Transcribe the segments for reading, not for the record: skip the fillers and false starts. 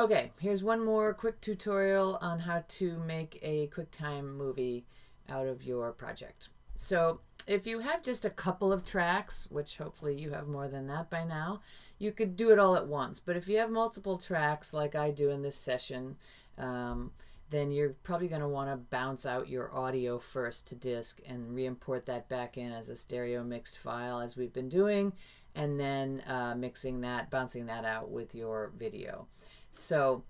Okay, here's one more quick tutorial on how to make a QuickTime movie out of your project. So if you have just a couple of tracks, which hopefully you have more than that by now, you could do it all at once. But if you have multiple tracks like I do in this session, then you're probably going to want to bounce out your audio first to disk and re-import that back in as a stereo mixed file as we've been doing, and then bouncing that out with your video. So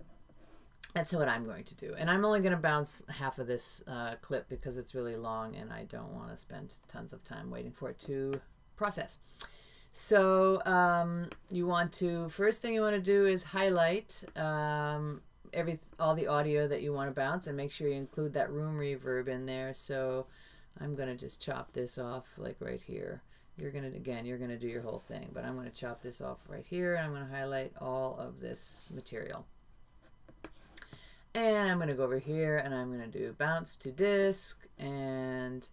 that's what I'm going to do. And I'm only going to bounce half of this clip because it's really long and I don't want to spend tons of time waiting for it to process. So first thing you want to do is highlight all the audio that you want to bounce, and make sure you include that room reverb in there. So I'm going to just chop this off like right here. You're going to do your whole thing, but I'm going to chop this off right here, and I'm going to highlight all of this material. And I'm going to go over here and I'm going to do bounce to disk, and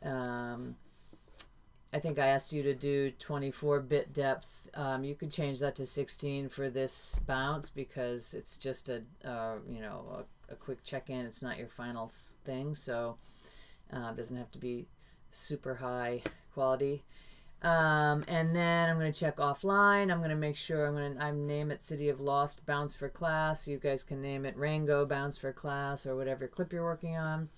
I think I asked you to do 24-bit depth. You could change that to 16 for this bounce because it's just a quick check-in. It's not your final thing, so it doesn't have to be super high quality. And then I'm going to check offline. I'm going to make sure I name it City of Lost Bounce for Class. You guys can name it Rango Bounce for Class or whatever clip you're working on.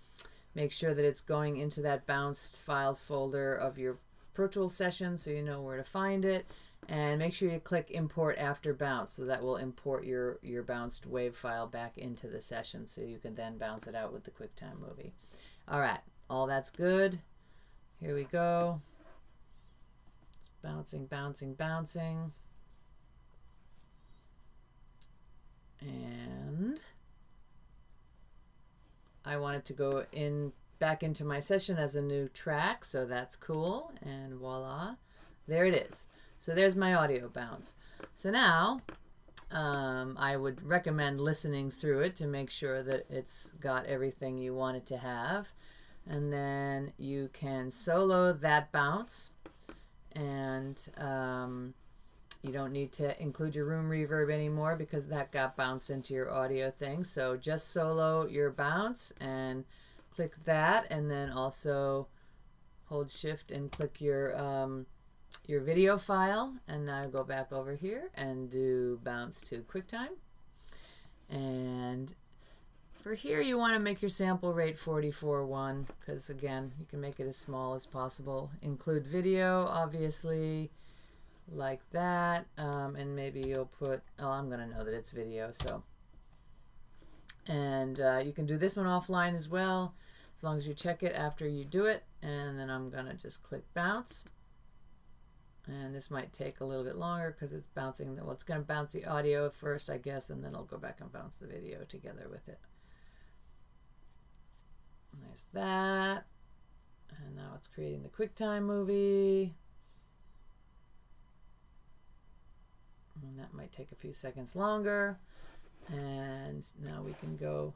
Make sure that it's going into that bounced files folder of your Pro Tools session so you know where to find it. And make sure you click import after bounce, so that will import your bounced wave file back into the session so you can then bounce it out with the QuickTime movie. Alright, all that's good. Here we go. It's bouncing, bouncing, bouncing. And I want it to go back into my session as a new track, so that's cool, and voila, there it is. So there's my audio bounce. So now I would recommend listening through it to make sure that it's got everything you want it to have, and then you can solo that bounce, and you don't need to include your room reverb anymore because that got bounced into your audio thing. So just solo your bounce and click that, and then also hold shift and click your video file, and now go back over here and do bounce to QuickTime. And for here you want to make your sample rate 44.1 because again you can make it as small as possible. Include video obviously like that, and maybe you'll put, I'm gonna know that it's video, so. And you can do this one offline as well, as long as you check it after you do it. And then I'm gonna just click bounce, and this might take a little bit longer because it's bouncing. Well, it's gonna bounce the audio first, I guess, and then it'll go back and bounce the video together with it. And there's that, and now it's creating the QuickTime movie. And that might take a few seconds longer. And now we can go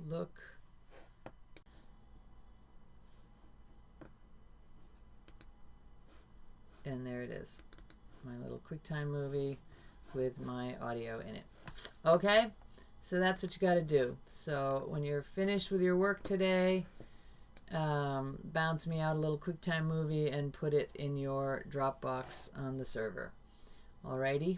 look. And there it is, my little QuickTime movie with my audio in it. Okay, so that's what you got to do. So when you're finished with your work today, bounce me out a little QuickTime movie and put it in your Dropbox on the server. Alrighty.